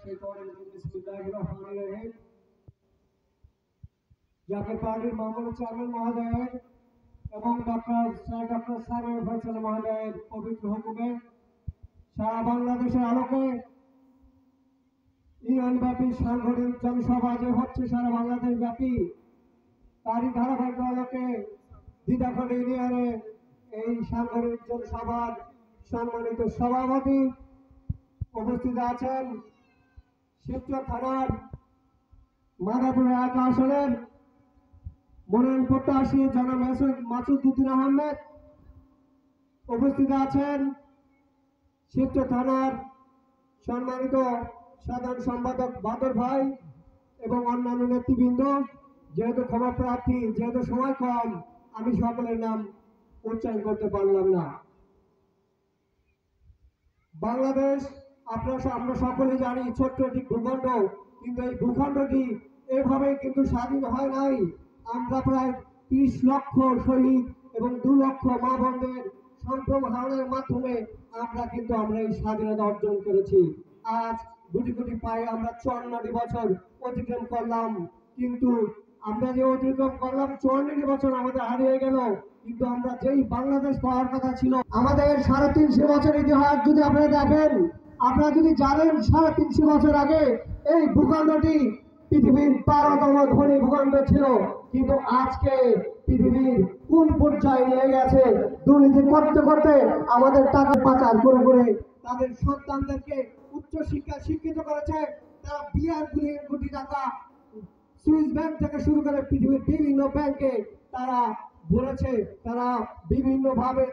बिस्मिल्लाहिर्रहमानिर्रहीम। জাতীয় পার্টির মাননীয় চেয়ারম্যান মহোদয়ের এবং ডক্টর সাইমুল ফয়সাল মহোদয়ের পবিত্র হুকুমে সারা বাংলাদেশের আলোকে ইউনিয়নব্যাপী সাংগঠনিক জনসভা যে হচ্ছে সারা বাংলাদেশ ব্যাপী, তারই ধারাবাহিক আলোকে দিদাখণ্ড ইউনিয়নে এই সাংগঠনিক জনসভার সম্মানিত সভাপতি উপস্থিত আছেন শিবচর থানার মাদারপুর এক আসনের মনোনয়ন প্রত্যাশী জনাব মাসুদ আহমেদ, উপস্থিত আছেন শিবচর থানার সম্মানিত সাধারণ সম্পাদক বাদর ভাই এবং অন্যান্য নেতৃবৃন্দ। যেহেতু ক্ষমা প্রার্থী, যেহেতু সময় কম, আমি সকলের নাম উচ্চারণ করতে পারলাম না। বাংলাদেশ আমরা সকলে জানি ছোট্ট একটি ভূখণ্ড, কিন্তু এই ভূখণ্ডটি এভাবে কিন্তু স্বাধীন হয় নাই। আমরা প্রায় 30 লক্ষ শহীদ এবং 2 লক্ষ মা বোনদের সম্ভ্রম হারানোর মাধ্যমে আমরা এই স্বাধীনতা অর্জন করেছি। আজ গুটি গুটি পায়ে আমরা 54 বছর অতিক্রম করলাম, কিন্তু আমরা যে অতিক্রম করলাম 54 বছর আমাদের হারিয়ে গেল, কিন্তু আমরা যেই বাংলাদেশ পাওয়ার কথা ছিল, আমাদের 350 বছর ইতিহাস যদি আপনারা দেখেন, আপনারা যদি জানেন 350 বছর আগে এই ভূখণ্ডটি পৃথিবীর 12তম ধনী ভূখণ্ড ছিল, কিন্তু আজকে পৃথিবীর কোন পর্যায়ে নিয়ে গেছে? দুর্নীতি করতে করতে আমাদের টাকা পাচার করে করে তাদের সন্তানদেরকে উচ্চ শিক্ষা শিক্ষিত করেছে। তারা বিলিয়ন বিলিয়ন কোটি টাকা সুইস ব্যাংক থেকে শুরু করে পৃথিবীর বিভিন্ন ব্যাংকে তারা ভরেছে। তারা বিভিন্নভাবে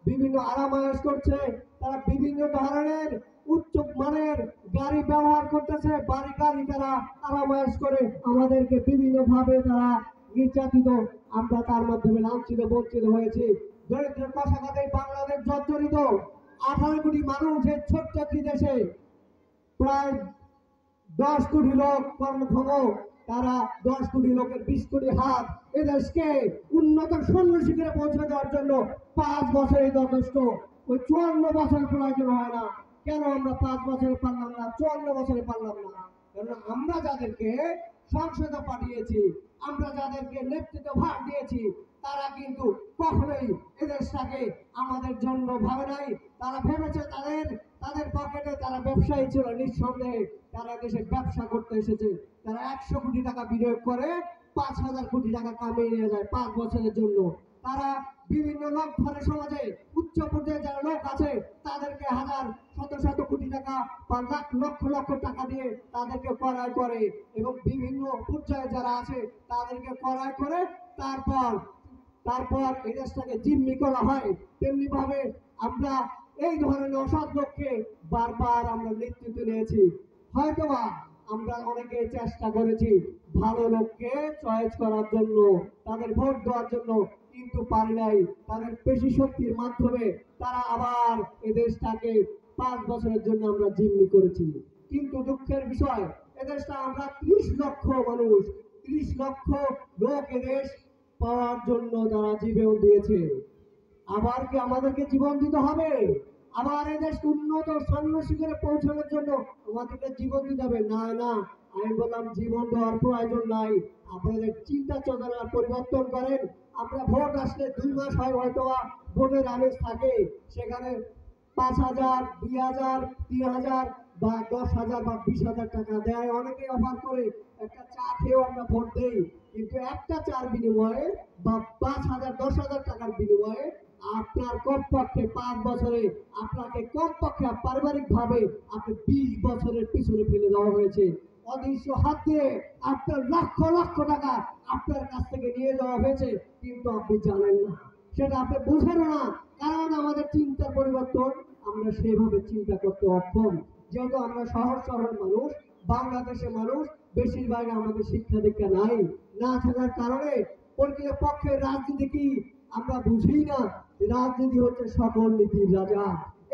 বিভিন্ন আরামায়েশ করছে, তারা বিভিন্ন ধরনের উচ্চ মানের গাড়ি ব্যবহার করতেছে, বাড়ি গাড়ি তারা আরামায়েশ করে আমাদেরকে বিভিন্নভাবে তারা নির্যাতিত, আমরা তার মাধ্যমে লাঞ্ছিত বঞ্চিত হয়েছি। দরিদ্রের কষাঘাতে বাংলাদেশ জর্জরিত। 18 কোটি মানুষ এই ছোট্ট একটি দেশে, প্রায় 10 কোটি লোক কর্মক্ষম, তারা 10 কোটি লোকের 20 কোটি হাত এদেশকে উন্নত শূন্য শিখরে পৌঁছে দেওয়ার জন্য 5 বছরই যথেষ্ট। ওই 54 বছর প্রয়োজন হয় না। কেন আমরা 5 বছরে পারলাম না, 54 বছরে পারলাম না? কারণ আমরা যাদেরকে সংসদে পাঠিয়েছি, আমরা যাদেরকে নেতৃত্ব ভার দিয়েছি, তারা কিন্তু কখনোই এদেশটাকে আমাদের জন্য ভাবে নাই। তারা ভেবেছে তাদের পকেটে তারা ব্যবসায়ী ছিল, নিঃসন্দেহে তারা দেশে ব্যবসা করতে এসেছে। তারা 100 কোটি টাকা বিনিয়োগ করে 5000 কোটি টাকা কামিয়ে নিয়ে যায় 5 বছরের জন্য। তারা বিভিন্ন লোক ধরে সমাজে উচ্চ পর্যায়ে যারা লোক আছে তাদেরকে হাজার শত কোটি টাকা বা লক্ষ লক্ষ টাকা দিয়ে তাদেরকে ক্রয় করে, এবং বিভিন্ন পর্যায়ে যারা আছে তাদেরকে ক্রয় করে তারপর এই দেশটাকে জিম্মি করা হয়। তেমনি ভাবে আমরা এই ধরনের অসৎ লোককে বারবার আমরা নেতৃত্ব নিয়েছি। হয়তোবা আমরা অনেকে চেষ্টা করেছি ভালো লোককে চয়েস করার জন্য, তাদের ভোট দেওয়ার জন্য, কিন্তু পারি নাই। তাদের পেশি শক্তির মাধ্যমে তারা আবার এদেশটাকে 5 বছরের জন্য আমরা জিম্মি করেছি। কিন্তু দুঃখের বিষয়, এদেশটা আমরা 30 লক্ষ মানুষ, 30 লক্ষ লোক এদেশ পাওয়ার জন্য তারা জীবন দিয়েছে। আবার কি আমাদেরকে জীবন দিতে হবে? আবার এদেশ উন্নত সাম্য শিখরে পৌঁছানোর জন্য আমাদেরকে জীবন দিতে হবে? না না, আমি বললাম জীবন দেওয়ার প্রয়োজন নাই। আপনাদের চিন্তা চেতনা পরিবর্তন করেন। আমরা ভোট আসলে 2 মাস হয় হয়তো ভোটের আমেজ থাকে, সেখানে 5000, 2000, 3000 বা 10,000 বা 20,000 টাকা দেয়, অনেকে অফার করে। একটা চা খেয়েও আমরা ভোট দেই, কিন্তু একটা চার বিনিময়ে বা 5,000, 10,000 টাকার বিনিময়ে আপনার কমপক্ষে 5 বছরে আপনাকে কমপক্ষে পারিবারিক ভাবে আপনি 20 বছরের পিছনে ফেলে দেওয়া হয়েছে। অদৃশ্য হাত দিয়ে আপনার লক্ষ লক্ষ টাকা আপনার কাছ থেকে নিয়ে যাওয়া হয়েছে, কিন্তু আপনি জানেন না, সেটা আপনি বুঝেন না। কারণ আমাদের চিন্তার পরিবর্তন, আমরা সেইভাবে চিন্তা করতে অক্ষম। যেহেতু আমরা সহজ সরল মানুষ, বাংলাদেশের মানুষ, বেশিরভাগ আমাদের শিক্ষা দীক্ষা না থাকার কারণে পক্ষে রাজনীতি কি আমরা বুঝি না। রাজনীতি হচ্ছে সকল নীতির রাজা।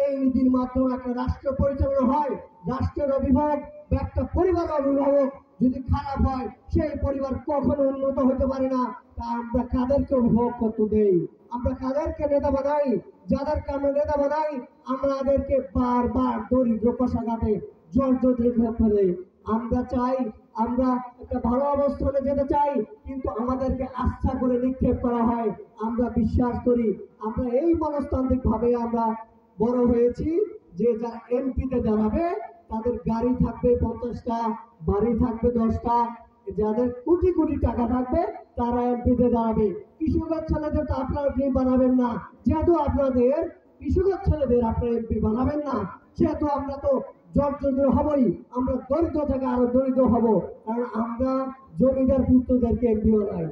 এই নীতির মাধ্যমে একটা রাষ্ট্র পরিচালনা হয়। রাষ্ট্রের অভিভাবক বা একটা পরিবার অভিভাবক যদি খারাপ হয়, সেই পরিবার কখনো উন্নত হতে পারে না। তা আমরা কাদেরকে অভিভাবক করতে দেই? আমরা কাদেরকে নেতা বানাই? যাদেরকে আমরা নেতা বানাই, আমরা এদেরকে বারবার দরিদ্র কষাঘাতে জর্জরিত ফেলে। আমরা চাই, আমরা একটা ভালো অবস্থানে যেতে চাই, কিন্তু আমাদেরকে আস্থা করে নিক্ষেপ করা হয়। আমরা বিশ্বাস করি, আমরা এই মনস্তান্ত্রিক ভাবে আমরা বড় হয়েছি যে যা এমপিতে দাঁড়াবে তাদের গাড়ি থাকবে 50টা, বাড়ি থাকবে 10টা, যাদের কোটি কোটি টাকা থাকবে তারা এমপিতে দাঁড়াবে। কৃষকের ছেলেদের তো আপনারা এমপি বানাবেন না, যেহেতু আপনাদের কৃষকের ছেলেদের আপনারা এমপি বানাবেন না, সেহেতু আমরা তো জর্জরিত হবই। আমরা দরিদ্র থেকে আরো দরিদ্র হব, কারণ আমরা জমিদার পুত্রদেরকে এমপি বানাই।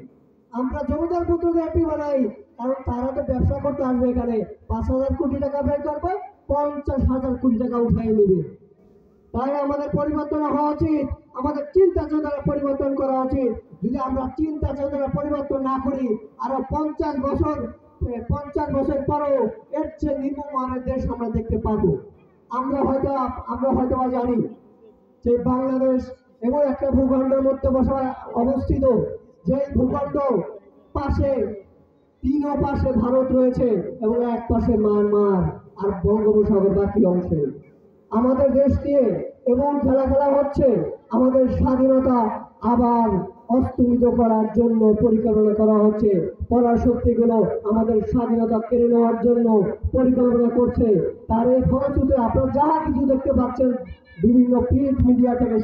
আমরা জমিদার পুত্রদের এমপি বানাই কারণ তারা তো ব্যবসা করতে আসবে, এখানে 5,000 কোটি টাকা ব্যয় করবে, 50,000 কোটি টাকা উঠাই নেবে। তাই আমাদের পরিবর্তন হওয়া উচিত, আমাদের চিন্তা চেতনা পরিবর্তন করা উচিত। যদি আমরা চিন্তা চেতনা পরিবর্তন না করি, আরো 50 বছর পরেও এর চেয়ে নিম্নমানের দেশ আমরা দেখতে পাবো। আমরা হয়তো জানি যে বাংলাদেশ এমন একটা ভূখণ্ডের মধ্যে অবস্থিত, যে ভূখণ্ড পাশে 3 পাশে ভারত রয়েছে এবং এক পাশে মায়ানমার আর বঙ্গোপসাগর বাকি অংশে। আমাদের দেশ নিয়ে এবং খেলা হচ্ছে, আমাদের স্বাধীনতা আবার অস্তমিত করার জন্য পরিকল্পনা করা হচ্ছে। পরাশক্তিগুলো আমাদের স্বাধীনতা কেড়ে নেওয়ার জন্য পরিকল্পনা করছে। তার এই ফলশ্রুতিতে আপনারা যাহা কিছু দেখতে পাচ্ছেন বিভিন্ন প্রিন্ট মিডিয়া থেকে